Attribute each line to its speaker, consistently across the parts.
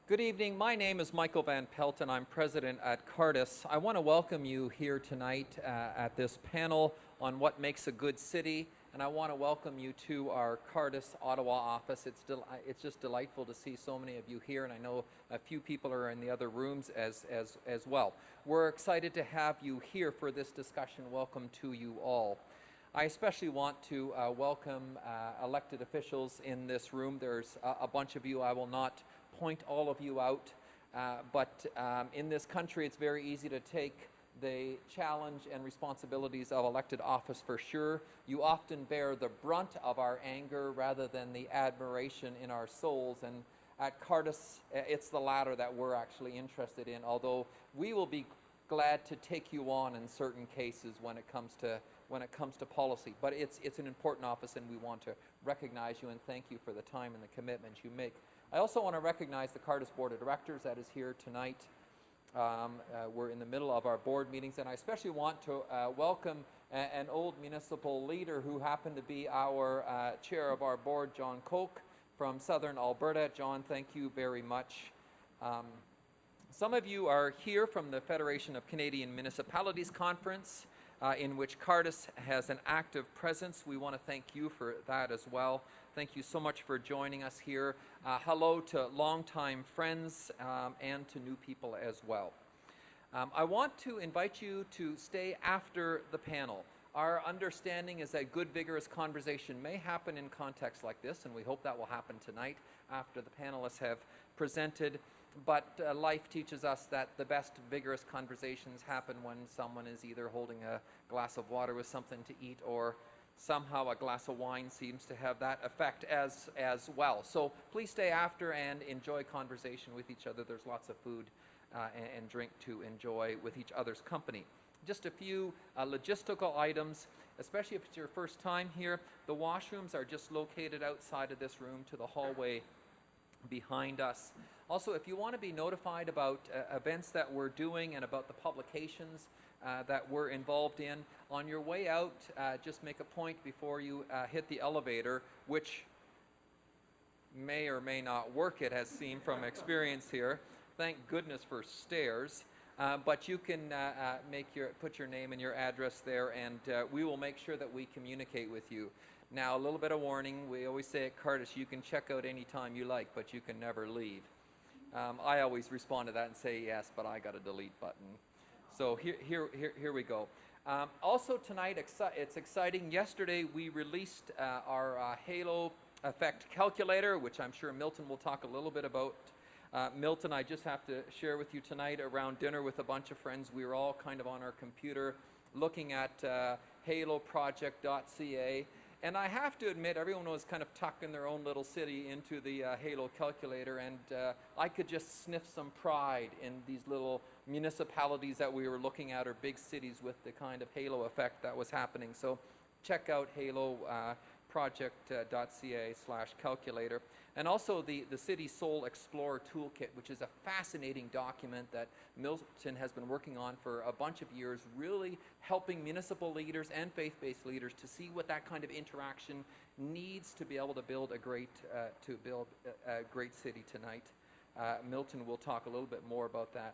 Speaker 1: Good evening. My name is Michael Van Pelt, and I'm president at Cardus. I want to welcome you here tonight at this panel on what makes a good city, and I want to welcome you to our Cardus Ottawa office. It's just delightful to see so many of you here, and I know a few people are in the other rooms as well. We're excited to have you here for this discussion. Welcome to you all. I especially want to welcome elected officials in this room. There's a bunch of you. I will not point all of you out, but in this country it's very easy to take the challenge and responsibilities of elected office for sure. You often bear the brunt of our anger rather than the admiration in our souls, and at Cardus it's the latter that we're actually interested in, although we will be glad to take you on in certain cases when it comes to policy. But it's an important office, and we want to recognize you and thank you for the time and the commitment you make. I also want to recognize the Cardus Board of Directors that is here tonight. We're in the middle of our board meetings, and I especially want to welcome an old municipal leader who happened to be our chair of our board, John Koch from Southern Alberta. John, thank you very much. Some of you are here from the Federation of Canadian Municipalities Conference, in which Cardus has an active presence. We want to thank you for that as well. Thank you so much for joining us here. Hello to longtime friends and to new people as well. I want to invite you to stay after the panel. Our understanding is that good, vigorous conversation may happen in contexts like this, and we hope that will happen tonight after the panelists have presented. But life teaches us that the best vigorous conversations happen when someone is either holding a glass of water with something to eat, or somehow a glass of wine seems to have that effect as well. So please stay after and enjoy conversation with each other. There's lots of food and drink to enjoy with each other's company. Just a few logistical items, especially if it's your first time here. The washrooms are just located outside of this room to the hallway behind us. Also, if you want to be notified about events that we're doing and about the publications that we're involved in, on your way out, just make a point before you hit the elevator, which may or may not work, it has seemed from experience here. Thank goodness for stairs. But you can put your name and your address there, and we will make sure that we communicate with you. Now, a little bit of warning. We always say at Cardus, you can check out any time you like, but you can never leave. I always respond to that and say yes, but I got a delete button. So here we go. Also tonight, it's exciting. Yesterday we released our Halo effect calculator, which I'm sure Milton will talk a little bit about. Milton, I just have to share with you tonight, around dinner with a bunch of friends, we were all kind of on our computer looking at haloproject.ca. And I have to admit, everyone was kind of tucking their own little city into the Halo calculator, and I could just sniff some pride in these little municipalities that we were looking at, or big cities with the kind of Halo effect that was happening. So check out haloproject.ca/calculator. And also the City Soul Explorer Toolkit, which is a fascinating document that Milton has been working on for a bunch of years, really helping municipal leaders and faith-based leaders to see what that kind of interaction needs to be able to build a great city tonight. Milton will talk a little bit more about that.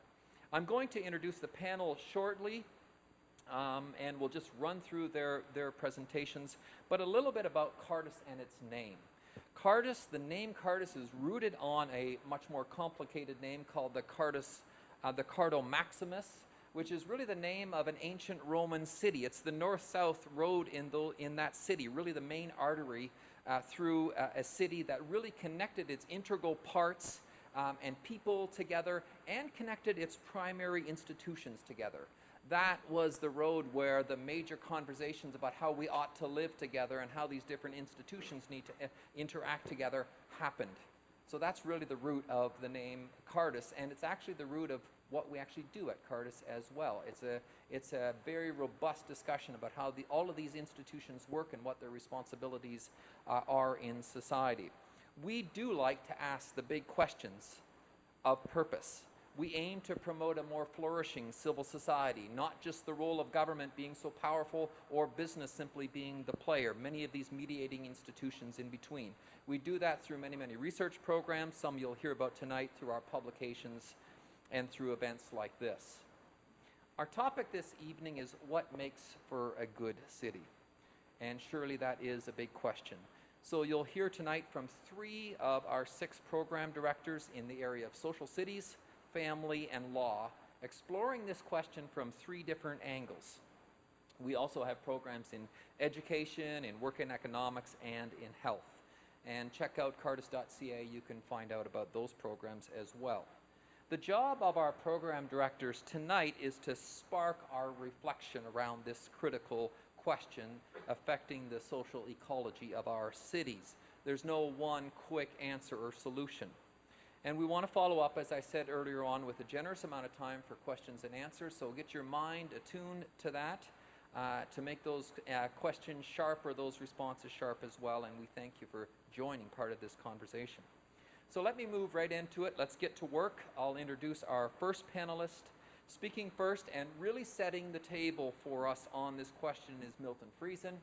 Speaker 1: I'm going to introduce the panel shortly, and we'll just run through their presentations, but a little bit about Cardus and its name. Cardus, the name Cardus is rooted on a much more complicated name called the Cardo Maximus, which is really the name of an ancient Roman city. It's the north-south road in that city, really the main artery through a city that really connected its integral parts and people together, and connected its primary institutions together. That was the road where the major conversations about how we ought to live together and how these different institutions need to interact together happened. So that's really the root of the name Cardus, and it's actually the root of what we actually do at Cardus as well. It's a very robust discussion about how all of these institutions work and what their responsibilities are in society. We do like to ask the big questions of purpose. We aim to promote a more flourishing civil society, not just the role of government being so powerful or business simply being the player, many of these mediating institutions in between. We do that through many, many research programs, some you'll hear about tonight through our publications and through events like this. Our topic this evening is what makes for a good city. And surely that is a big question. So you'll hear tonight from 3 of our 6 program directors in the area of social cities, family, and law, exploring this question from 3 different angles. We also have programs in education, in work and economics, and in health. And check out cardus.ca, you can find out about those programs as well. The job of our program directors tonight is to spark our reflection around this critical question affecting the social ecology of our cities. There's no one quick answer or solution. And we want to follow up, as I said earlier on, with a generous amount of time for questions and answers. So get your mind attuned to that, to make those questions sharp or those responses sharp as well. And we thank you for joining part of this conversation. So let me move right into it. Let's get to work. I'll introduce our first panelist. Speaking first and really setting the table for us on this question is Milton Friesen.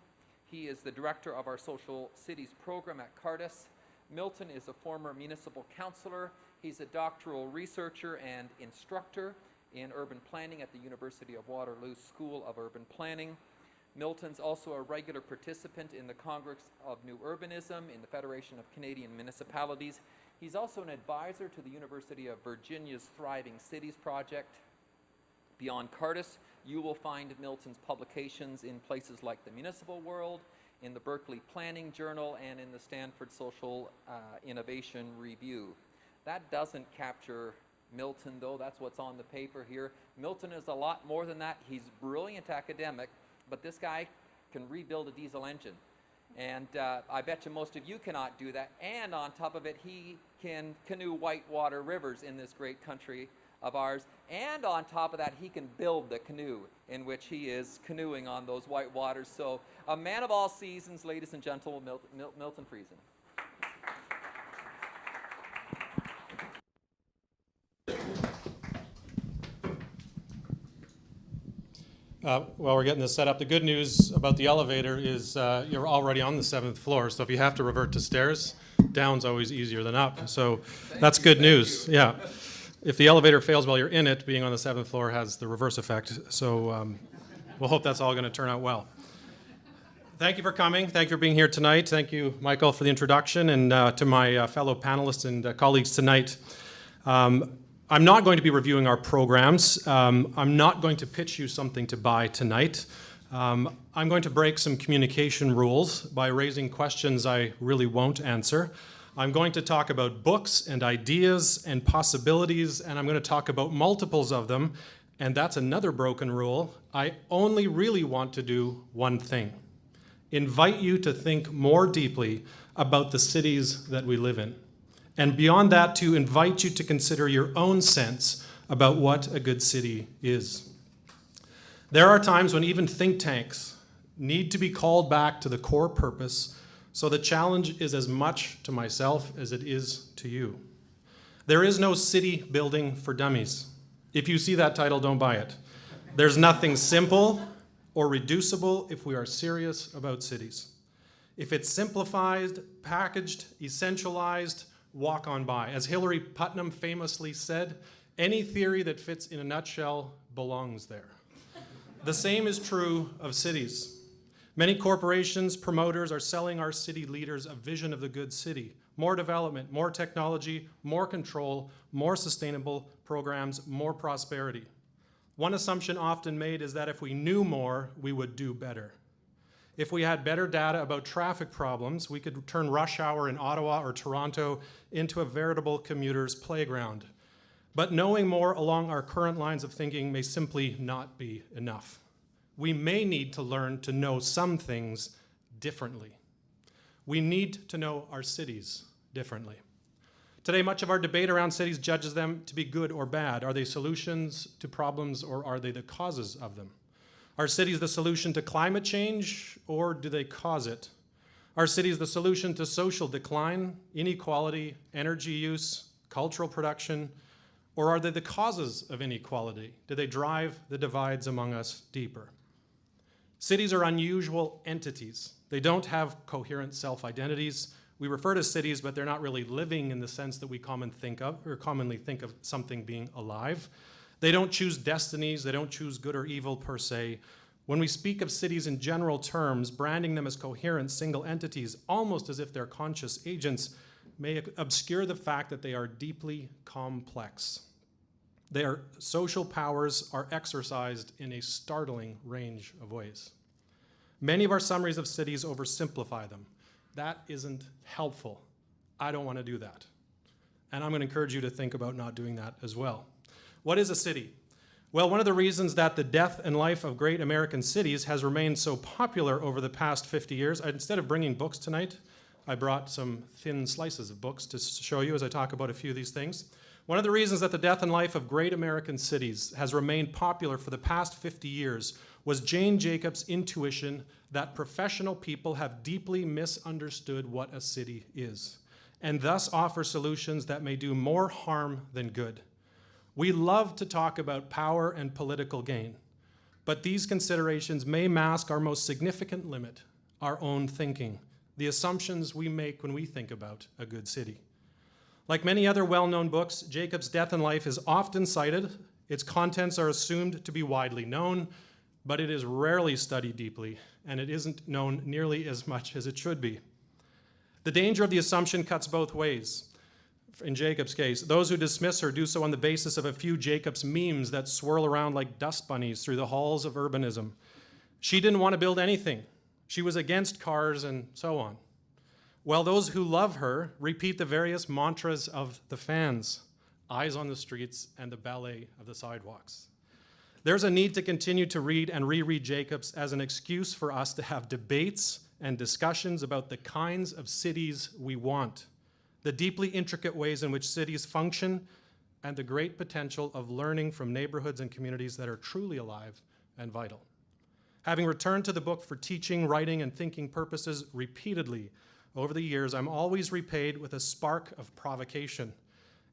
Speaker 1: He is the director of our Social Cities program at Cardus. Milton is a former municipal councillor. He's a doctoral researcher and instructor in urban planning at the University of Waterloo School of Urban Planning. Milton's also a regular participant in the Congress of New Urbanism in the Federation of Canadian Municipalities. He's also an advisor to the University of Virginia's Thriving Cities project. Beyond Cardus, you will find Milton's publications in places like the Municipal World, in the Berkeley Planning Journal, and in the Stanford Social Innovation Review. That doesn't capture Milton, though. That's what's on the paper here. Milton is a lot more than that. He's a brilliant academic, but this guy can rebuild a diesel engine. And I bet you most of you cannot do that. And on top of it, he can canoe whitewater rivers in this great country of ours. And on top of that, he can build the canoe in which he is canoeing on those white waters. So a man of all seasons, ladies and gentlemen, Milton Friesen.
Speaker 2: Well, we're getting this set up. The good news about the elevator is you're already on the 7th floor, so if you have to revert to stairs, down's always easier than up. So that's good news. Yeah. If the elevator fails while you're in it, being on the 7th floor has the reverse effect. So we'll hope that's all going to turn out well. Thank you for coming. Thank you for being here tonight. Thank you, Michael, for the introduction, and to my fellow panelists and colleagues tonight. I'm not going to be reviewing our programs. I'm not going to pitch you something to buy tonight. I'm going to break some communication rules by raising questions I really won't answer. I'm going to talk about books and ideas and possibilities, and I'm going to talk about multiples of them, and that's another broken rule. I only really want to do one thing: invite you to think more deeply about the cities that we live in. And beyond that, to invite you to consider your own sense about what a good city is. There are times when even think tanks need to be called back to the core purpose, so the challenge is as much to myself as it is to you. There is no city building for dummies. If you see that title, don't buy it. There's nothing simple or reducible if we are serious about cities. If it's simplified, packaged, essentialized, walk on by. As Hillary Putnam famously said, any theory that fits in a nutshell belongs there. The same is true of cities. Many corporations, promoters are selling our city leaders a vision of the good city. More development, more technology, more control, more sustainable programs, more prosperity. One assumption often made is that if we knew more, we would do better. If we had better data about traffic problems, we could turn rush hour in Ottawa or Toronto into a veritable commuter's playground. But knowing more along our current lines of thinking may simply not be enough. We may need to learn to know some things differently. We need to know our cities differently. Today, much of our debate around cities judges them to be good or bad. Are they solutions to problems, or are they the causes of them? Are cities the solution to climate change, or do they cause it? Are cities the solution to social decline, inequality, energy use, cultural production, Or are they the causes of inequality? Do they drive the divides among us deeper? Cities are unusual entities. They don't have coherent self-identities. We refer to cities, but they're not really living in the sense that we commonly think of something being alive. They don't choose destinies. They don't choose good or evil per se. When we speak of cities in general terms, branding them as coherent single entities, almost as if they're conscious agents, may obscure the fact that they are deeply complex. Their social powers are exercised in a startling range of ways. Many of our summaries of cities oversimplify them. That isn't helpful. I don't want to do that. And I'm going to encourage you to think about not doing that as well. What is a city? Well, one of the reasons that the death and life of great American cities has remained so popular over the past 50 years, instead of bringing books tonight, I brought some thin slices of books to show you as I talk about a few of these things. One of the reasons that the death and life of great American cities has remained popular for the past 50 years was Jane Jacobs' intuition that professional people have deeply misunderstood what a city is, and thus offer solutions that may do more harm than good. We love to talk about power and political gain, but these considerations may mask our most significant limit, our own thinking, the assumptions we make when we think about a good city. Like many other well-known books, Jacobs' Death and Life is often cited. Its contents are assumed to be widely known, but it is rarely studied deeply, and it isn't known nearly as much as it should be. The danger of the assumption cuts both ways. In Jacobs' case, those who dismiss her do so on the basis of a few Jacobs memes that swirl around like dust bunnies through the halls of urbanism. She didn't want to build anything. She was against cars and so on. While those who love her repeat the various mantras of the fans, eyes on the streets and the ballet of the sidewalks. There's a need to continue to read and reread Jacobs as an excuse for us to have debates and discussions about the kinds of cities we want, the deeply intricate ways in which cities function, and the great potential of learning from neighborhoods and communities that are truly alive and vital. Having returned to the book for teaching, writing, and thinking purposes repeatedly over the years, I'm always repaid with a spark of provocation,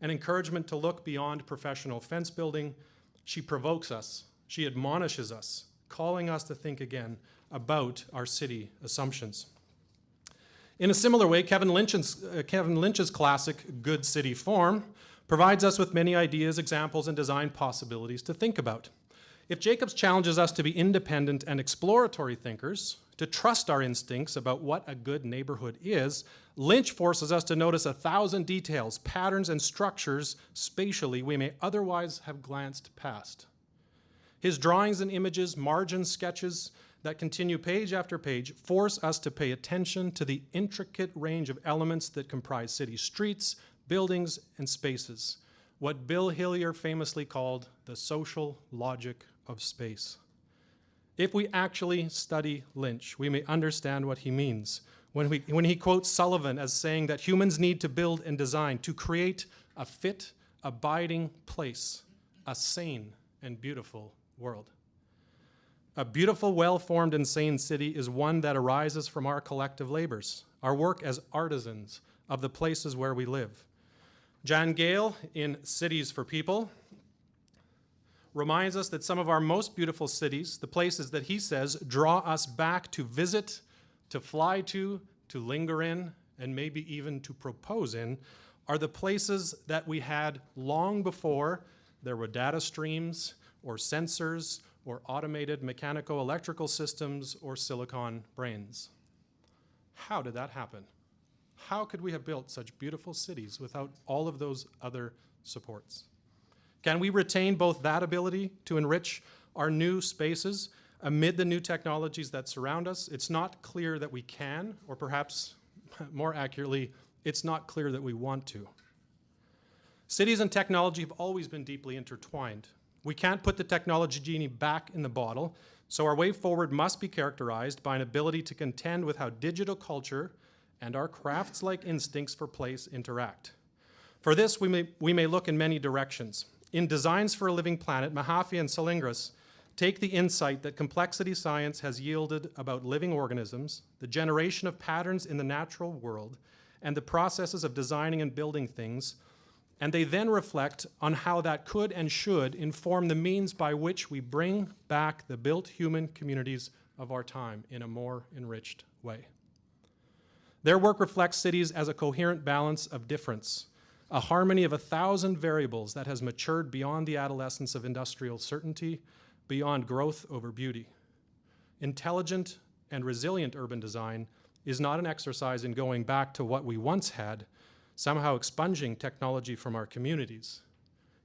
Speaker 2: an encouragement to look beyond professional fence building. She provokes us, she admonishes us, calling us to think again about our city assumptions. In a similar way, Kevin Lynch's classic Good City Form provides us with many ideas, examples, and design possibilities to think about. If Jacobs challenges us to be independent and exploratory thinkers, to trust our instincts about what a good neighborhood is, Lynch forces us to notice 1,000 details, patterns, and structures spatially we may otherwise have glanced past. His drawings and images, margins, sketches that continue page after page force us to pay attention to the intricate range of elements that comprise city streets, buildings, and spaces, what Bill Hillier famously called the social logic of space. If we actually study Lynch, we may understand what he means when he quotes Sullivan as saying that humans need to build and design to create a fit, abiding place, a sane and beautiful world. A beautiful, well-formed and sane city is one that arises from our collective labors, our work as artisans of the places where we live. Jan Gale, in Cities for People, reminds us that some of our most beautiful cities, the places that he says draw us back to visit, to fly to linger in, and maybe even to propose in, are the places that we had long before there were data streams or sensors or automated mechanical electrical systems or silicon brains. How did that happen? How could we have built such beautiful cities without all of those other supports? Can we retain both that ability to enrich our new spaces amid the new technologies that surround us? It's not clear that we can, or perhaps more accurately, it's not clear that we want to. Cities and technology have always been deeply intertwined. We can't put the technology genie back in the bottle, so our way forward must be characterized by an ability to contend with how digital culture and our crafts-like instincts for place interact. For this, we may look in many directions. In Designs for a Living Planet, Mahaffey and Salingras take the insight that complexity science has yielded about living organisms, the generation of patterns in the natural world, and the processes of designing and building things And they then reflect on how that could and should inform the means by which we bring back the built human communities of our time in a more enriched way. Their work reflects cities as a coherent balance of difference, a harmony of 1,000 variables that has matured beyond the adolescence of industrial certainty, beyond growth over beauty. Intelligent and resilient urban design is not an exercise in going back to what we once had, somehow expunging technology from our communities.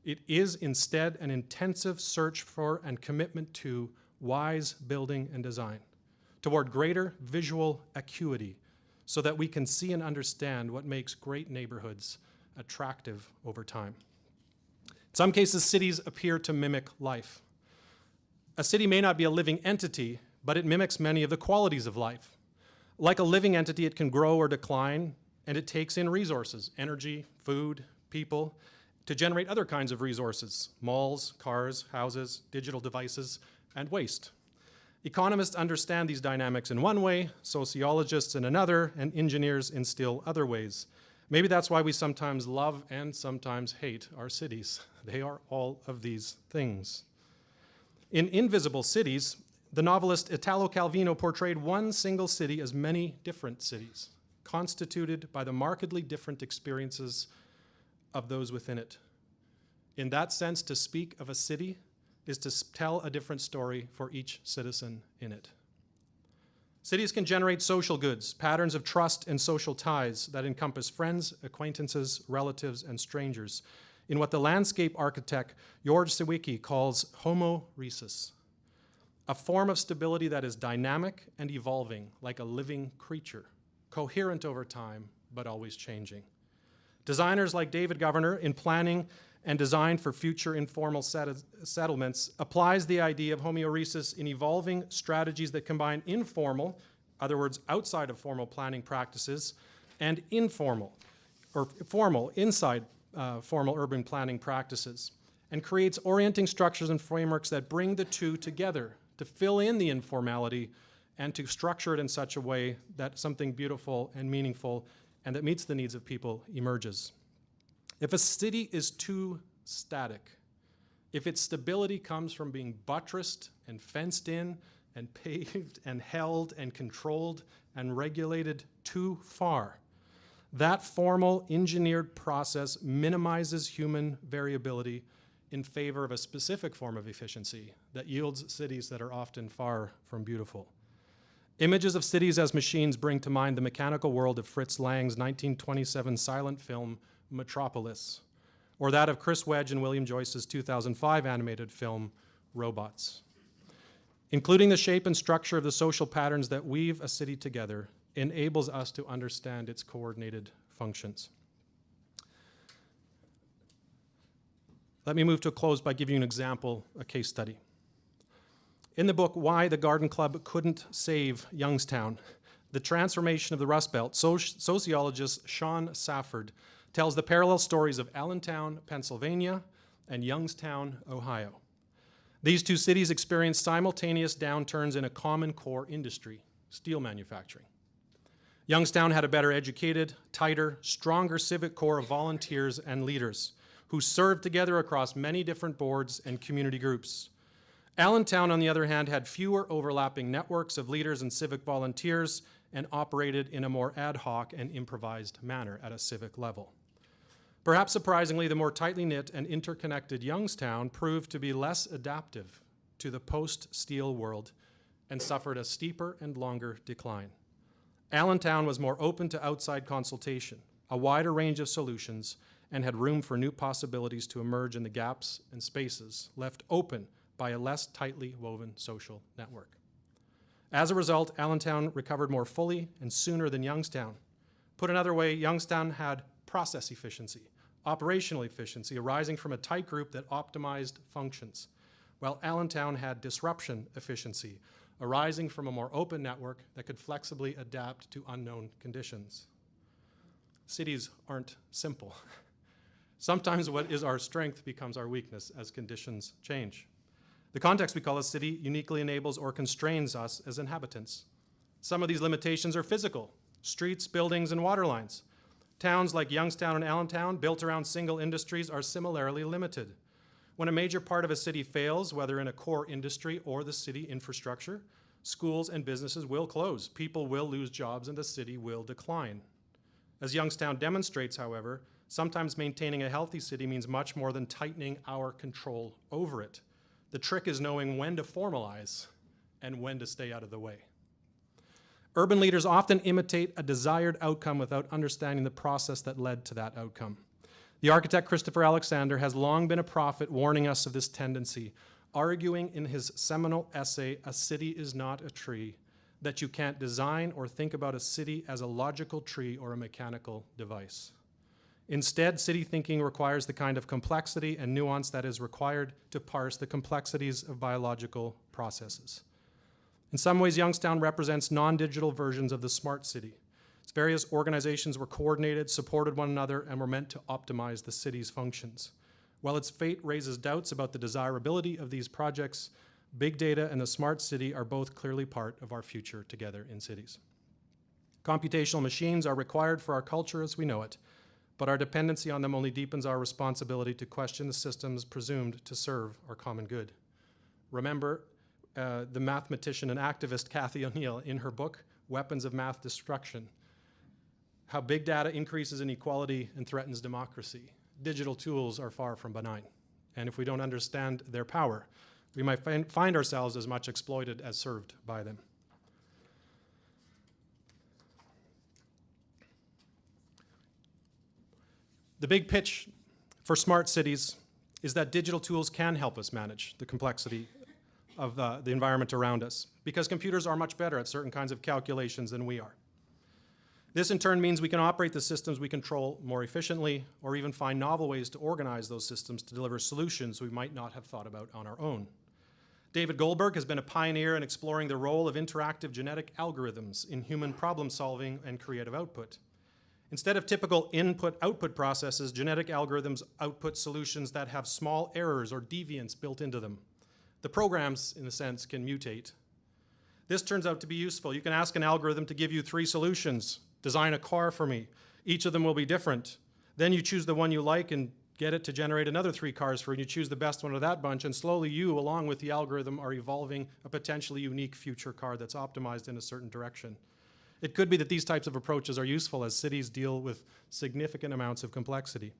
Speaker 2: It is instead an intensive search for and commitment to wise building and design, toward greater visual acuity, so that we can see and understand what makes great neighborhoods attractive over time. In some cases, cities appear to mimic life. A city may not be a living entity, but it mimics many of the qualities of life. Like a living entity, it can grow or decline, and it takes in resources, energy, food, people, to generate other kinds of resources, malls, cars, houses, digital devices, and waste. Economists understand these dynamics in one way, sociologists in another, and engineers in still other ways. Maybe that's why we sometimes love and sometimes hate our cities. They are all of these things. In Invisible Cities, the novelist Italo Calvino portrayed one single city as many different cities, constituted by the markedly different experiences of those within it. In that sense, to speak of a city is to tell a different story for each citizen in it. Cities can generate social goods, patterns of trust and social ties that encompass friends, acquaintances, relatives, and strangers, in what the landscape architect George Sawicki calls homoresis, a form of stability that is dynamic and evolving like a living creature, coherent over time, but always changing. Designers like David Governor, in planning and design for future informal settlements, applies the idea of homeoresis in evolving strategies that combine informal, in other words, outside of formal planning practices, and informal, or formal, inside formal urban planning practices, and creates orienting structures and frameworks that bring the two together to fill in the informality and to structure it in such a way that something beautiful and meaningful and that meets the needs of people emerges. If a city is too static, if its stability comes from being buttressed and fenced in and paved and held and controlled and regulated too far, that formal engineered process minimizes human variability in favor of a specific form of efficiency that yields cities that are often far from beautiful. Images of cities as machines bring to mind the mechanical world of Fritz Lang's 1927 silent film, Metropolis, or that of Chris Wedge and William Joyce's 2005 animated film, Robots. Including the shape and structure of the social patterns that weave a city together enables us to understand its coordinated functions. Let me move to a close by giving you an example, a case study. In the book, Why the Garden Club Couldn't Save Youngstown, the transformation of the Rust Belt, sociologist Sean Safford tells the parallel stories of Allentown, Pennsylvania, and Youngstown, Ohio. These two cities experienced simultaneous downturns in a common core industry, steel manufacturing. Youngstown had a better educated, tighter, stronger civic core of volunteers and leaders who served together across many different boards and community groups. Allentown, on the other hand, had fewer overlapping networks of leaders and civic volunteers and operated in a more ad hoc and improvised manner at a civic level. Perhaps surprisingly, the more tightly knit and interconnected Youngstown proved to be less adaptive to the post-steel world and suffered a steeper and longer decline. Allentown was more open to outside consultation, a wider range of solutions, and had room for new possibilities to emerge in the gaps and spaces left open by a less tightly woven social network. As a result, Allentown recovered more fully and sooner than Youngstown. Put another way, Youngstown had process efficiency, operational efficiency arising from a tight group that optimized functions, while Allentown had disruption efficiency arising from a more open network that could flexibly adapt to unknown conditions. Cities aren't simple. Sometimes what is our strength becomes our weakness as conditions change. The context we call a city uniquely enables or constrains us as inhabitants. Some of these limitations are physical, streets, buildings, and water lines. Towns like Youngstown and Allentown, built around single industries, are similarly limited. When a major part of a city fails, whether in a core industry or the city infrastructure, schools and businesses will close, people will lose jobs, and the city will decline. As Youngstown demonstrates, however, sometimes maintaining a healthy city means much more than tightening our control over it. The trick is knowing when to formalize and when to stay out of the way. Urban leaders often imitate a desired outcome without understanding the process that led to that outcome. The architect Christopher Alexander has long been a prophet warning us of this tendency, arguing in his seminal essay, A City is Not a Tree, that you can't design or think about a city as a logical tree or a mechanical device. Instead, city thinking requires the kind of complexity and nuance that is required to parse the complexities of biological processes. In some ways, Youngstown represents non-digital versions of the smart city. Its various organizations were coordinated, supported one another, and were meant to optimize the city's functions. While its fate raises doubts about the desirability of these projects, big data and the smart city are both clearly part of our future together in cities. Computational machines are required for our culture as we know it, but our dependency on them only deepens our responsibility to question the systems presumed to serve our common good. Remember, the mathematician and activist Cathy O'Neill in her book, Weapons of Math Destruction, how big data increases inequality and threatens democracy. Digital tools are far from benign, and if we don't understand their power, we might find ourselves as much exploited as served by them. The big pitch for smart cities is that digital tools can help us manage the complexity of the environment around us, because computers are much better at certain kinds of calculations than we are. This in turn means we can operate the systems we control more efficiently, or even find novel ways to organize those systems to deliver solutions we might not have thought about on our own. David Goldberg has been a pioneer in exploring the role of interactive genetic algorithms in human problem solving and creative output. Instead of typical input-output processes, genetic algorithms output solutions that have small errors or deviance built into them. The programs, in a sense, can mutate. This turns out to be useful. You can ask an algorithm to give you 3 solutions. Design a car for me. Each of them will be different. Then you choose the one you like and get it to generate another 3 cars for you. You choose the best one of that bunch, and slowly you, along with the algorithm, are evolving a potentially unique future car that's optimized in a certain direction. It could be that these types of approaches are useful as cities deal with significant amounts of complexity.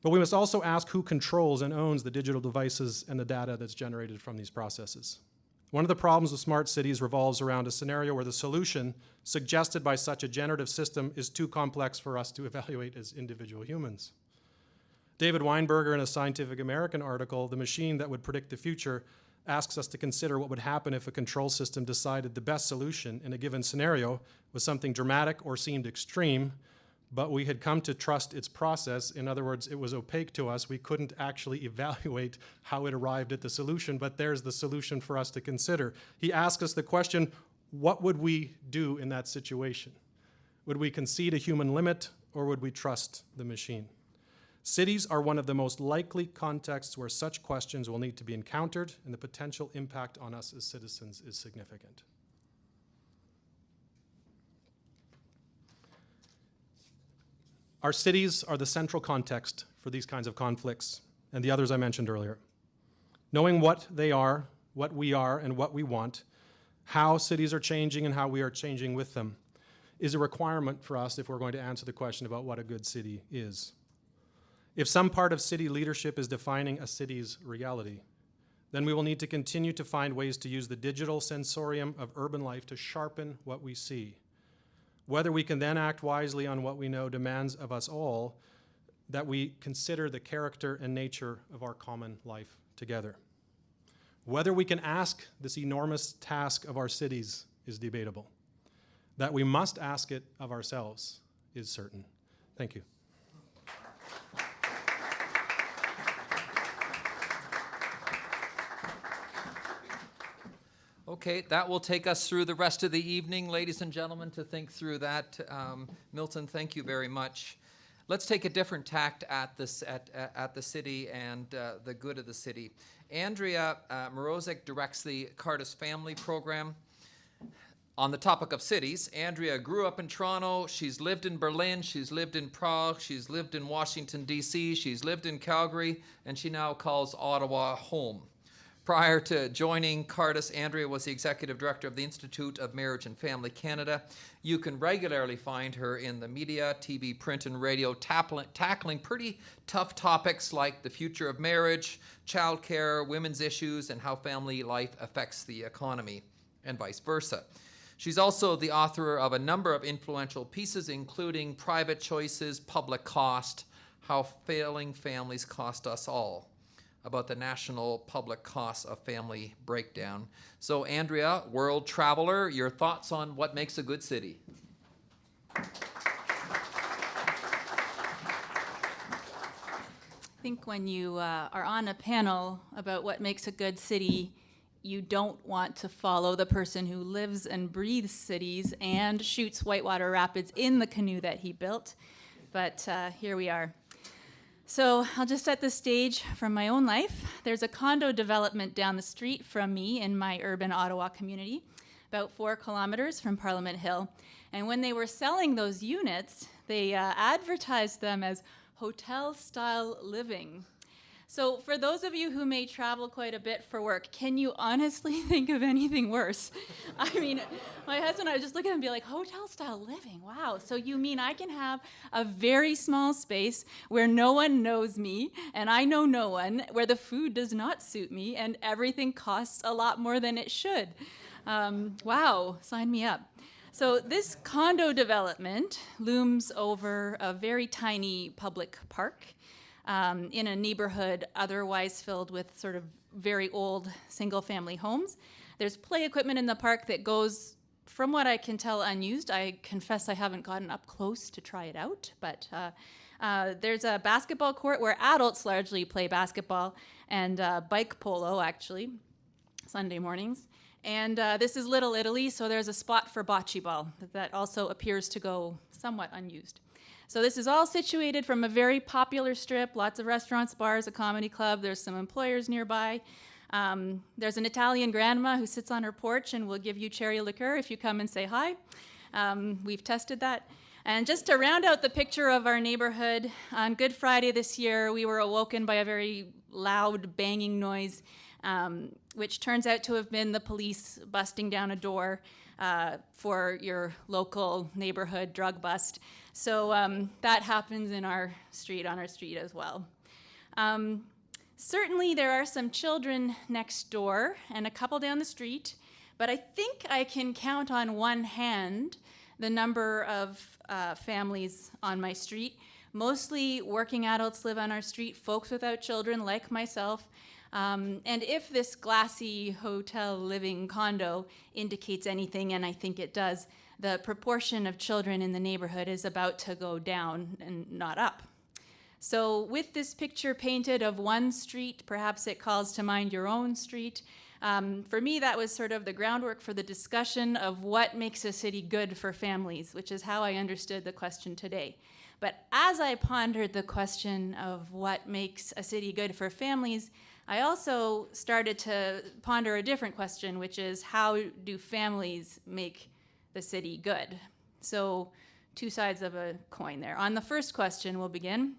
Speaker 2: But we must also ask who controls and owns the digital devices and the data that's generated from these processes. One of the problems with smart cities revolves around a scenario where the solution suggested by such a generative system is too complex for us to evaluate as individual humans. David Weinberger, in a Scientific American article, The Machine That Would Predict the Future, asks us to consider what would happen if a control system decided the best solution in a given scenario was something dramatic or seemed extreme, but we had come to trust its process. In other words, it was opaque to us. We couldn't actually evaluate how it arrived at the solution, but there's the solution for us to consider. He asks us the question, what would we do in that situation? Would we concede a human limit, or would we trust the machine? Cities are one of the most likely contexts where such questions will need to be encountered, and the potential impact on us as citizens is significant. Our cities are the central context for these kinds of conflicts and the others I mentioned earlier. Knowing what they are, what we are, and what we want, how cities are changing and how we are changing with them, is a requirement for us if we're going to answer the question about what a good city is. If some part of city leadership is defining a city's reality, then we will need to continue to find ways to use the digital sensorium of urban life to sharpen what we see. Whether we can then act wisely on what we know demands of us all that we consider the character and nature of our common life together. Whether we can ask this enormous task of our cities is debatable. That we must ask it of ourselves is certain. Thank you.
Speaker 1: Okay, that will take us through the rest of the evening, ladies and gentlemen, to think through that. Milton, thank you very much. Let's take a different tact at the city and the good of the city. Andrea Mrozek directs the Cardus Family Program. On the topic of cities, Andrea grew up in Toronto. She's lived in Berlin. She's lived in Prague. She's lived in Washington, D.C. She's lived in Calgary, and she now calls Ottawa home. Prior to joining Cardus, Andrea was the executive director of the Institute of Marriage and Family Canada. You can regularly find her in the media, TV, print, and radio, tackling pretty tough topics like the future of marriage, childcare, women's issues, and how family life affects the economy, and vice versa. She's also the author of a number of influential pieces, including Private Choices, Public Cost, How Failing Families Cost Us All, about the national public costs of family breakdown. So Andrea, world traveler, your thoughts on what makes a good city?
Speaker 3: I think when you are on a panel about what makes a good city, you don't want to follow the person who lives and breathes cities and shoots whitewater rapids in the canoe that he built. But here we are. So I'll just set the stage from my own life. There's a condo development down the street from me in my urban Ottawa community, about 4 kilometers from Parliament Hill. And when they were selling those units, they advertised them as hotel-style living. So for those of you who may travel quite a bit for work, can you honestly think of anything worse? I mean, my husband and I was just looking at him and be like, hotel-style living, wow. So you mean I can have a very small space where no one knows me and I know no one, where the food does not suit me and everything costs a lot more than it should. Wow, sign me up. So this condo development looms over a very tiny public park in a neighborhood otherwise filled with sort of very old single-family homes. There's play equipment in the park that goes, from what I can tell, unused. I confess I haven't gotten up close to try it out, but there's a basketball court where adults largely play basketball, and bike polo, actually, Sunday mornings. And this is Little Italy, so there's a spot for bocce ball that also appears to go somewhat unused. So this is all situated from a very popular strip, lots of restaurants, bars, a comedy club. There's some employers nearby. There's an Italian grandma who sits on her porch and will give you cherry liqueur if you come and say hi. We've tested that. And just to round out the picture of our neighborhood, on Good Friday this year, we were awoken by a very loud banging noise, which turns out to have been the police busting down a door for your local neighborhood drug bust. So that happens in our street, on our street as well. Certainly there are some children next door and a couple down the street, but I think I can count on one hand the number of families on my street. Mostly working adults live on our street, folks without children like myself. And if this glassy hotel living condo indicates anything, and I think it does, the proportion of children in the neighborhood is about to go down and not up. So with this picture painted of one street, perhaps it calls to mind your own street. For me, that was sort of the groundwork for the discussion of what makes a city good for families, which is how I understood the question today. But as I pondered the question of what makes a city good for families, I also started to ponder a different question, which is how do families make the city good? So 2 sides of a coin there. On the first question, we'll begin.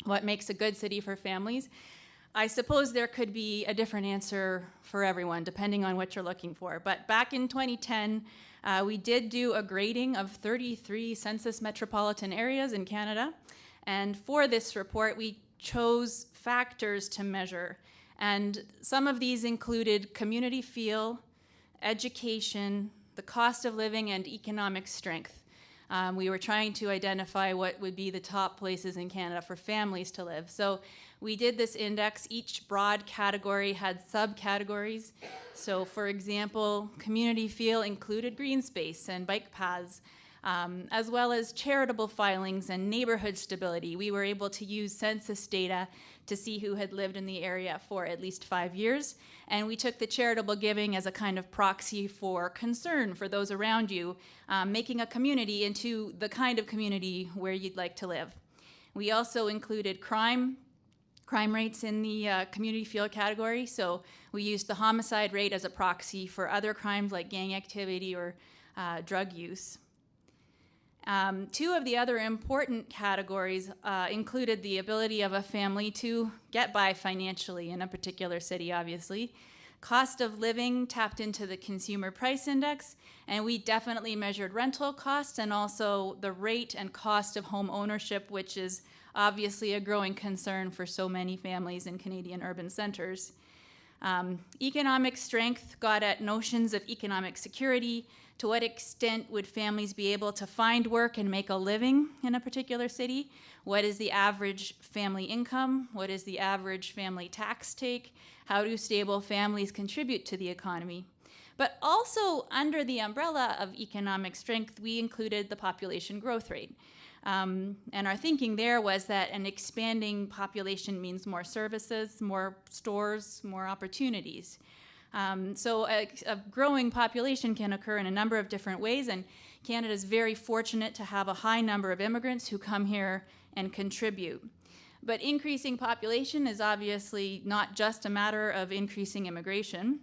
Speaker 3: What makes a good city for families? I suppose there could be a different answer for everyone, depending on what you're looking for. But back in 2010, we did do a grading of 33 census metropolitan areas in Canada. And for this report, we chose factors to measure. And some of these included community feel, education, the cost of living, and economic strength. We were trying to identify what would be the top places in Canada for families to live. So we did this index. Each broad category had subcategories. So for example, community feel included green space and bike paths, as well as charitable filings and neighborhood stability. We were able to use census data to see who had lived in the area for at least 5 years. And we took the charitable giving as a kind of proxy for concern for those around you, making a community into the kind of community where you'd like to live. We also included crime rates in the community feel category. So we used the homicide rate as a proxy for other crimes like gang activity or drug use. Two of the other important categories included the ability of a family to get by financially in a particular city, obviously. Cost of living tapped into the consumer price index, and we definitely measured rental costs and also the rate and cost of home ownership, which is obviously a growing concern for so many families in Canadian urban centers. Economic strength got at notions of economic security. To what extent would families be able to find work and make a living in a particular city? What is the average family income? What is the average family tax take? How do stable families contribute to the economy? But also under the umbrella of economic strength, we included the population growth rate. And our thinking there was that an expanding population means more services, more stores, more opportunities. So a growing population can occur in a number of different ways, and Canada is very fortunate to have a high number of immigrants who come here and contribute. But increasing population is obviously not just a matter of increasing immigration.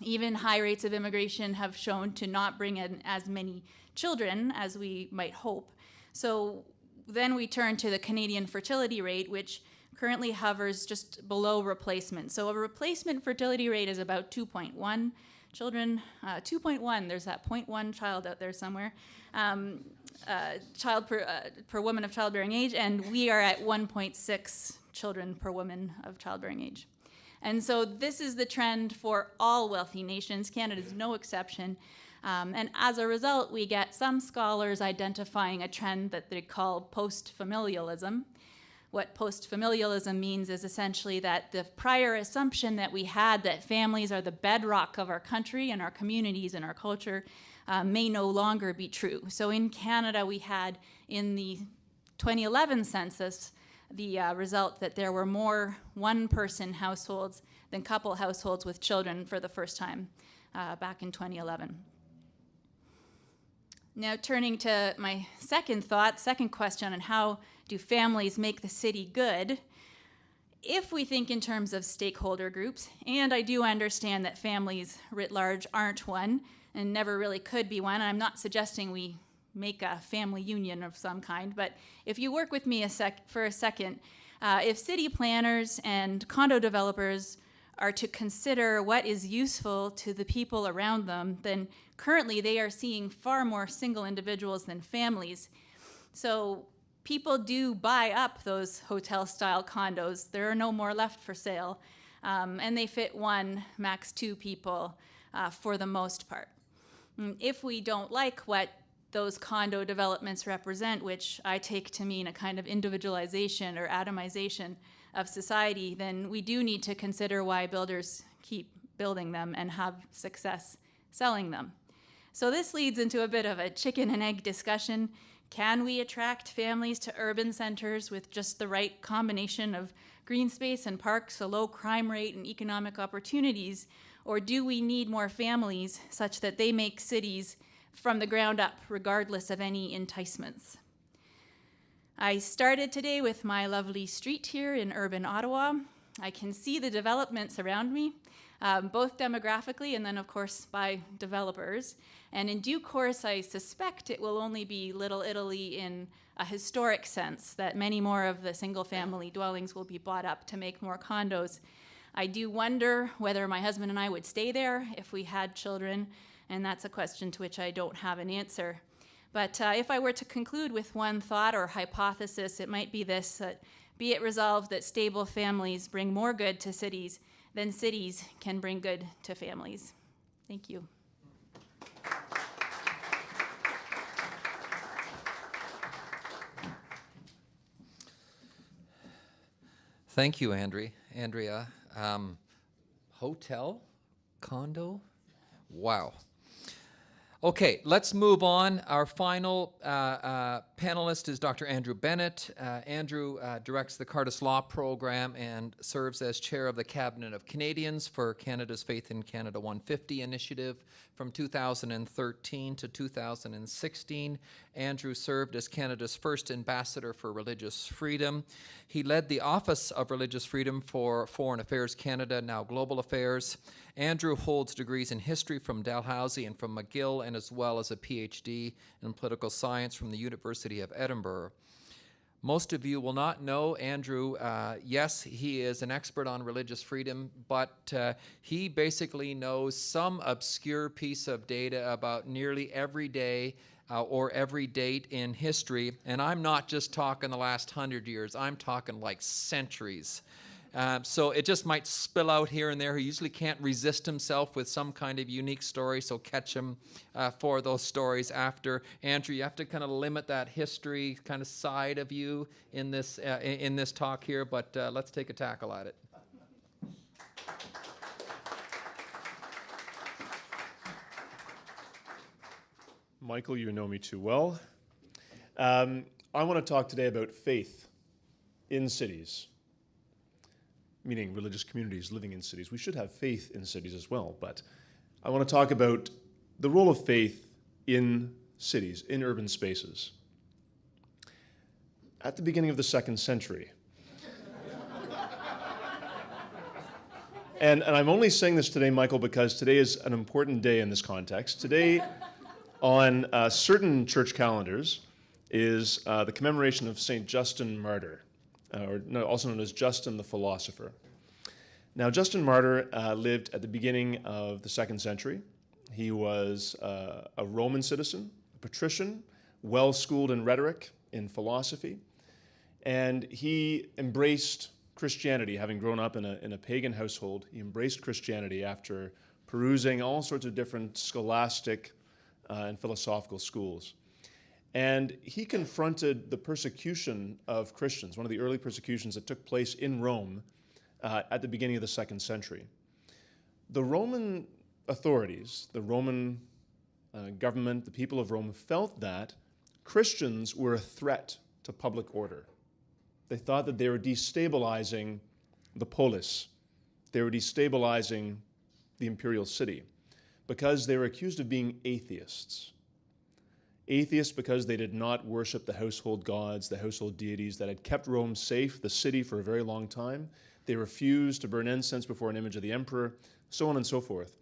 Speaker 3: Even high rates of immigration have shown to not bring in as many children as we might hope. So then we turn to the Canadian fertility rate, which currently hovers just below replacement. So a replacement fertility rate is about 2.1 children, 2.1, there's that 0.1 child out there somewhere, child per woman of childbearing age, and we are at 1.6 children per woman of childbearing age. And so this is the trend for all wealthy nations. Canada is no exception. And as a result, we get some scholars identifying a trend that they call post-familialism. What post-familialism means is essentially that the prior assumption that we had that families are the bedrock of our country and our communities and our culture may no longer be true. So in Canada, we had in the 2011 census the result that there were more one-person households than couple households with children for the first time back in 2011. Now turning to my second question on how do families make the city good? If we think in terms of stakeholder groups, and I do understand that families writ large aren't one and never really could be one, and I'm not suggesting we make a family union of some kind, but if you work with me for a second, if city planners and condo developers are to consider what is useful to the people around them, then currently they are seeing far more single individuals than families. So people do buy up those hotel-style condos. There are no more left for sale, and they fit one, max two people for the most part. If we don't like what those condo developments represent, which I take to mean a kind of individualization or atomization of society, then we do need to consider why builders keep building them and have success selling them. So this leads into a bit of a chicken and egg discussion. Can we attract families to urban centers with just the right combination of green space and parks, a low crime rate, and economic opportunities? Or do we need more families such that they make cities from the ground up, regardless of any enticements? I started today with my lovely street here in urban Ottawa. I can see the developments around me, both demographically and then, of course, by developers. And in due course, I suspect it will only be Little Italy in a historic sense, that many more of the single-family dwellings will be bought up to make more condos. I do wonder whether my husband and I would stay there if we had children, and that's a question to which I don't have an answer. But if I were to conclude with one thought or hypothesis, it might be this, that be it resolved that stable families bring more good to cities than cities can bring good to families. Thank you.
Speaker 1: Thank you, Andrea. Hotel? Condo? Wow. Okay, let's move on. Our final panelist is Dr. Andrew Bennett. Andrew directs the Cardus Law Program and serves as chair of the Cabinet of Canadians for Canada's Faith in Canada 150 initiative from 2013 to 2016. Andrew served as Canada's first ambassador for religious freedom. He led the Office of Religious Freedom for Foreign Affairs Canada, now Global Affairs. Andrew holds degrees in history from Dalhousie and from McGill, and as well as a PhD in political science from the University of Edinburgh. Most of you will not know Andrew. Yes, he is an expert on religious freedom, but he basically knows some obscure piece of data about nearly every day or every date in history. And I'm not just talking the last 100 years, I'm talking like centuries. So it just might spill out here and there. He usually can't resist himself with some kind of unique story, so catch him for those stories after. Andrew, you have to kind of limit that history kind of side of you in this talk here, but let's take a tackle at it.
Speaker 4: Michael, you know me too well. I want to talk today about faith in cities, meaning religious communities living in cities. We should have faith in cities as well, but I want to talk about the role of faith in cities, in urban spaces. At the beginning of the 2nd century, and I'm only saying this today, Michael, because today is an important day in this context. Today, on certain church calendars, is the commemoration of St. Justin Martyr, also known as Justin the Philosopher. Now, Justin Martyr lived at the beginning of the 2nd century. He was a Roman citizen, a patrician, well-schooled in rhetoric, in philosophy, and he embraced Christianity, having grown up in a pagan household. He embraced Christianity after perusing all sorts of different scholastic and philosophical schools. And he confronted the persecution of Christians, one of the early persecutions that took place in Rome at the beginning of the 2nd century. The Roman authorities, the Roman government, the people of Rome, felt that Christians were a threat to public order. They thought that they were destabilizing the polis. They were destabilizing the imperial city because they were accused of being atheists. Atheists because they did not worship the household gods, the household deities that had kept Rome safe, the city, for a very long time. They refused to burn incense before an image of the emperor, so on and so forth.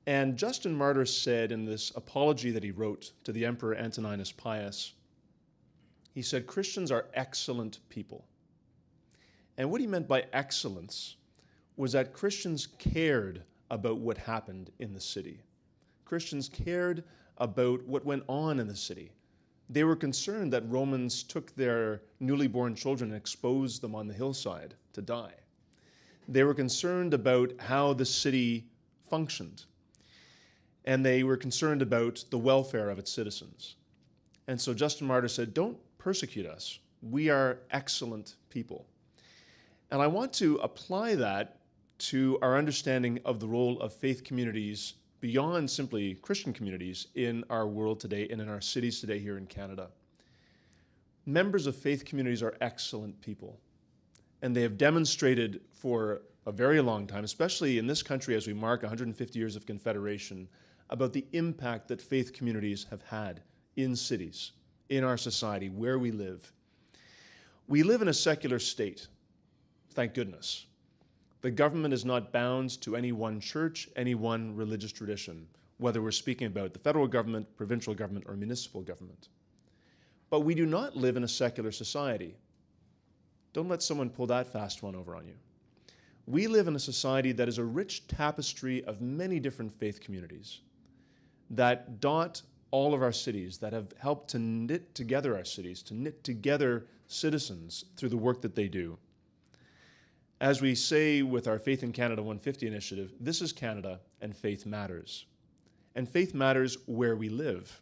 Speaker 4: And Justin Martyr said in this apology that he wrote to the Emperor Antoninus Pius, he said, Christians are excellent people. And what he meant by excellence was that Christians cared about what happened in the city. Christians cared about what went on in the city. They were concerned that Romans took their newly born children and exposed them on the hillside to die. They were concerned about how the city functioned. And they were concerned about the welfare of its citizens. And so Justin Martyr said, don't persecute us. We are excellent people. And I want to apply that to our understanding of the role of faith communities beyond simply Christian communities in our world today and in our cities today here in Canada. Members of faith communities are excellent people, and they have demonstrated for a very long time, especially in this country as we mark 150 years of Confederation, about the impact that faith communities have had in cities, in our society, where we live. We live in a secular state, thank goodness. The government is not bound to any one church, any one religious tradition, whether we're speaking about the federal government, provincial government, or municipal government. But we do not live in a secular society. Don't let someone pull that fast one over on you. We live in a society that is a rich tapestry of many different faith communities that dot all of our cities, that have helped to knit together our cities, to knit together citizens through the work that they do. As we say with our Faith in Canada 150 initiative, this is Canada and faith matters. And faith matters where we live.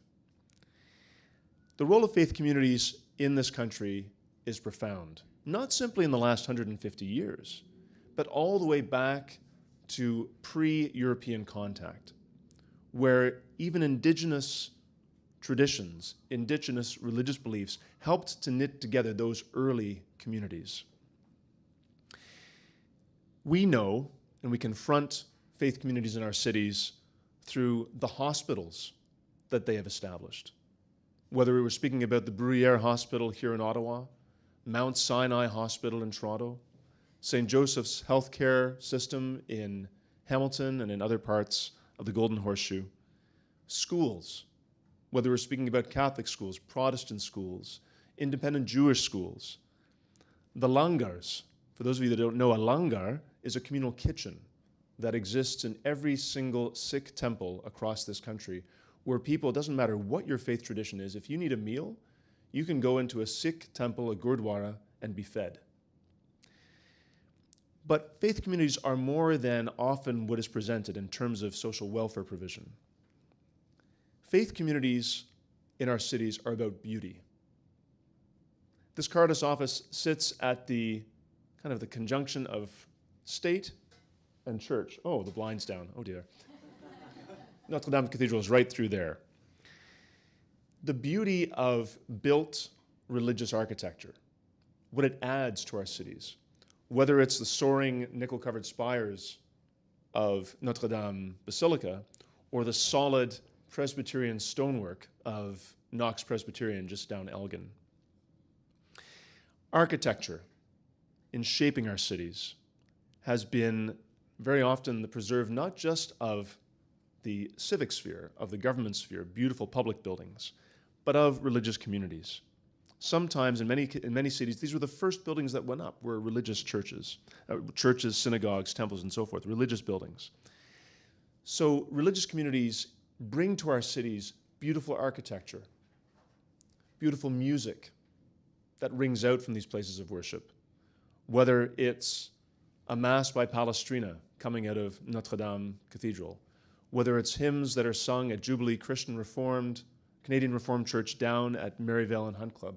Speaker 4: The role of faith communities in this country is profound, not simply in the last 150 years, but all the way back to pre-European contact, where even indigenous traditions, indigenous religious beliefs helped to knit together those early communities. We know, and we confront faith communities in our cities through the hospitals that they have established. whether we're speaking about the Bruyere Hospital here in Ottawa, Mount Sinai Hospital in Toronto, St. Joseph's Healthcare System in Hamilton and in other parts of the Golden Horseshoe, schools, whether we're speaking about Catholic schools, Protestant schools, independent Jewish schools, the langars. For those of you that don't know, a langar is a communal kitchen that exists in every single Sikh temple across this country, where people, it doesn't matter what your faith tradition is, if you need a meal, you can go into a Sikh temple, a Gurdwara, and be fed. But faith communities are more than often what is presented in terms of social welfare provision. Faith communities in our cities are about beauty. This Cardus office sits at the kind of the conjunction of state and church. Oh, the blind's down. Oh dear. Notre Dame Cathedral is right through there. The beauty of built religious architecture, what it adds to our cities, whether it's the soaring nickel-covered spires of Notre Dame Basilica or the solid Presbyterian stonework of Knox Presbyterian just down Elgin. Architecture in shaping our cities has been very often the preserve not just of the civic sphere, of the government sphere, beautiful public buildings, but of religious communities. Sometimes in many cities, these were the first buildings that went up, were religious churches, synagogues, temples, and so forth, religious buildings. So religious communities bring to our cities beautiful architecture, beautiful music that rings out from these places of worship, whether it's a Mass by Palestrina coming out of Notre Dame Cathedral, whether it's hymns that are sung at Jubilee Christian Reformed, Canadian Reformed Church down at Maryvale and Hunt Club,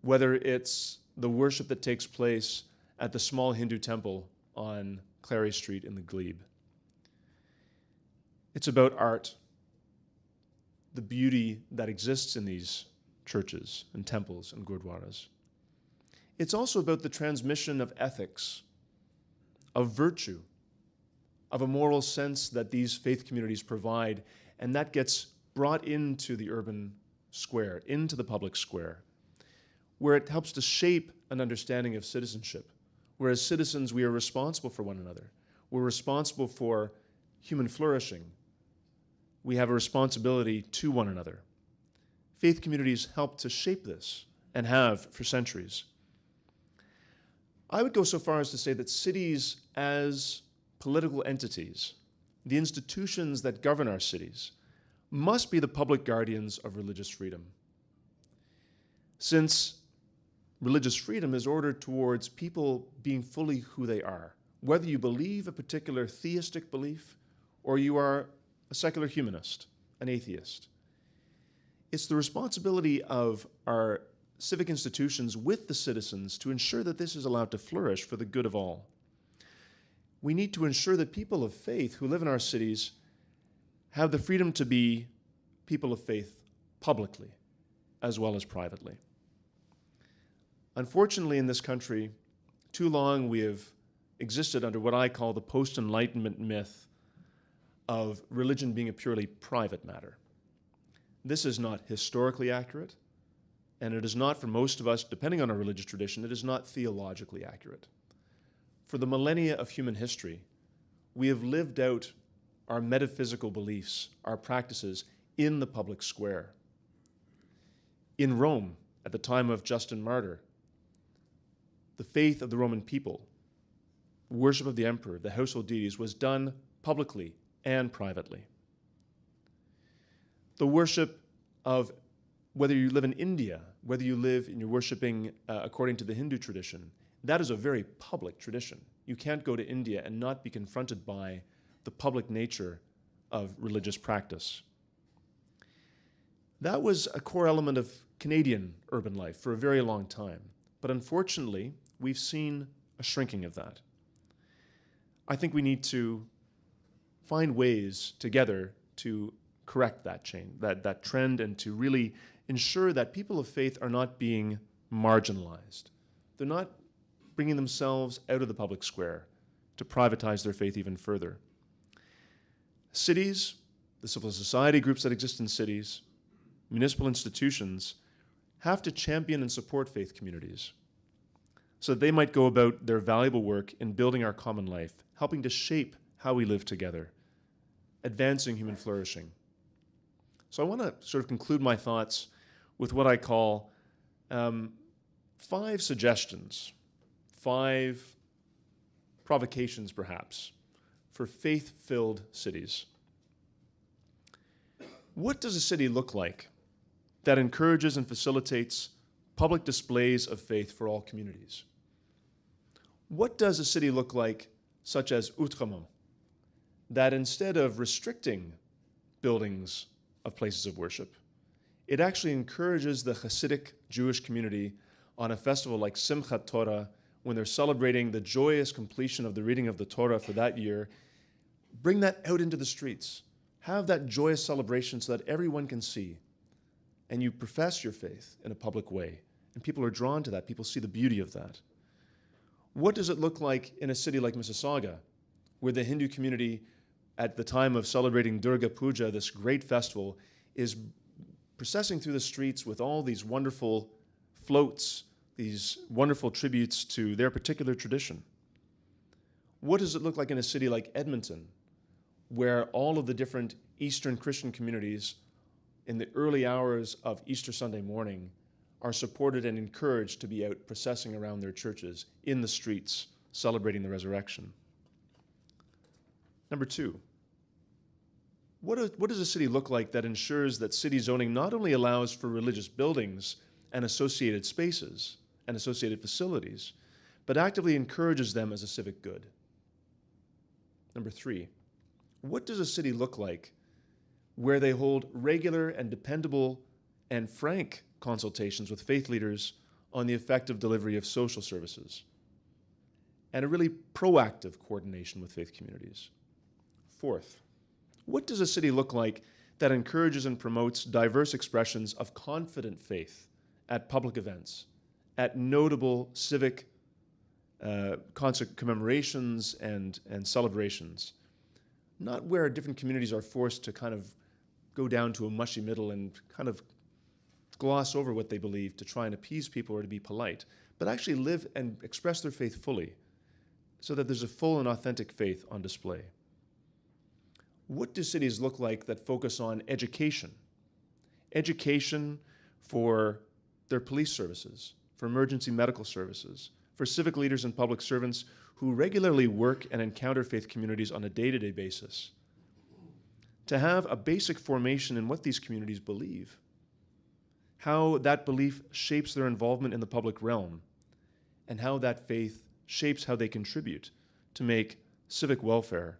Speaker 4: whether it's the worship that takes place at the small Hindu temple on Clary Street in the Glebe. It's about art, the beauty that exists in these churches and temples and gurdwaras. It's also about the transmission of ethics, of virtue, of a moral sense that these faith communities provide, and that gets brought into the urban square, into the public square, where it helps to shape an understanding of citizenship. Where as citizens, we are responsible for one another. We're responsible for human flourishing. We have a responsibility to one another. Faith communities help to shape this and have for centuries. I would go so far as to say that cities as political entities, the institutions that govern our cities, must be the public guardians of religious freedom. Since religious freedom is ordered towards people being fully who they are, whether you believe a particular theistic belief or you are a secular humanist, an atheist. It's the responsibility of our civic institutions with the citizens to ensure that this is allowed to flourish for the good of all. We need to ensure that people of faith who live in our cities have the freedom to be people of faith publicly as well as privately. Unfortunately, in this country, too long we have existed under what I call the post-Enlightenment myth of religion being a purely private matter. This is not historically accurate, and it is not, for most of us, depending on our religious tradition, it is not theologically accurate. For the millennia of human history, we have lived out our metaphysical beliefs, our practices, in the public square. In Rome, at the time of Justin Martyr, the faith of the Roman people, worship of the emperor, the household deities, was done publicly and privately. The worship of, whether you live in India, whether you live and you're worshiping according to the Hindu tradition, that is a very public tradition. You can't go to India and not be confronted by the public nature of religious practice. That was a core element of Canadian urban life for a very long time. But unfortunately, we've seen a shrinking of that. I think we need to find ways together to correct that that trend, and to really ensure that people of faith are not being marginalized. They're not bringing themselves out of the public square to privatize their faith even further. Cities, the civil society groups that exist in cities, municipal institutions have to champion and support faith communities so that they might go about their valuable work in building our common life, helping to shape how we live together, advancing human flourishing. So I want to sort of conclude my thoughts with what I call 5 suggestions, 5 provocations perhaps, for faith-filled cities. What does a city look like that encourages and facilitates public displays of faith for all communities? What does a city look like, such as Outremont, that instead of restricting buildings of places of worship, it actually encourages the Hasidic Jewish community on a festival like Simchat Torah, when they're celebrating the joyous completion of the reading of the Torah for that year, bring that out into the streets. Have that joyous celebration so that everyone can see. And you profess your faith in a public way. And people are drawn to that. People see the beauty of that. What does it look like in a city like Mississauga, where the Hindu community, at the time of celebrating Durga Puja, this great festival, is processing through the streets with all these wonderful floats, these wonderful tributes to their particular tradition? What does it look like in a city like Edmonton, where all of the different Eastern Christian communities in the early hours of Easter Sunday morning are supported and encouraged to be out processing around their churches in the streets, celebrating the resurrection? Number 2, what does a city look like that ensures that city zoning not only allows for religious buildings and associated spaces and associated facilities, but actively encourages them as a civic good? Number 3, what does a city look like where they hold regular and dependable and frank consultations with faith leaders on the effective delivery of social services, and a really proactive coordination with faith communities? 4th, what does a city look like that encourages and promotes diverse expressions of confident faith at public events, at notable civic commemorations and celebrations? Not where different communities are forced to kind of go down to a mushy middle and kind of gloss over what they believe to try and appease people or to be polite, but actually live and express their faith fully so that there's a full and authentic faith on display. What do cities look like that focus on education? Education for their police services, for emergency medical services, for civic leaders and public servants who regularly work and encounter faith communities on a day-to-day basis, to have a basic formation in what these communities believe, how that belief shapes their involvement in the public realm, and how that faith shapes how they contribute to make civic welfare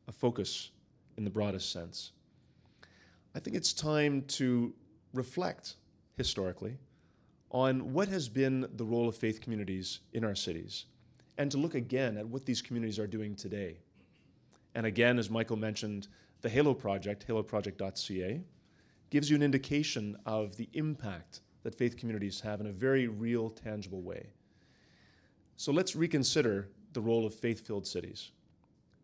Speaker 4: a focus in the broadest sense. I think it's time to reflect historically on what has been the role of faith communities in our cities, and to look again at what these communities are doing today. And again, as Michael mentioned, the HALO project, haloproject.ca, gives you an indication of the impact that faith communities have in a very real, tangible way. So let's reconsider the role of faith-filled cities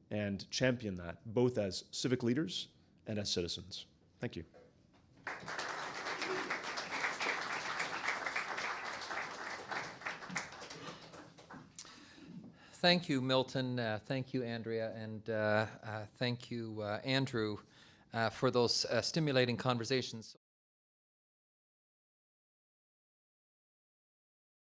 Speaker 4: and champion that, both as civic leaders and as citizens. Thank you.
Speaker 1: Thank you, Milton. Thank you, Andrea. And thank you, Andrew, for those stimulating conversations.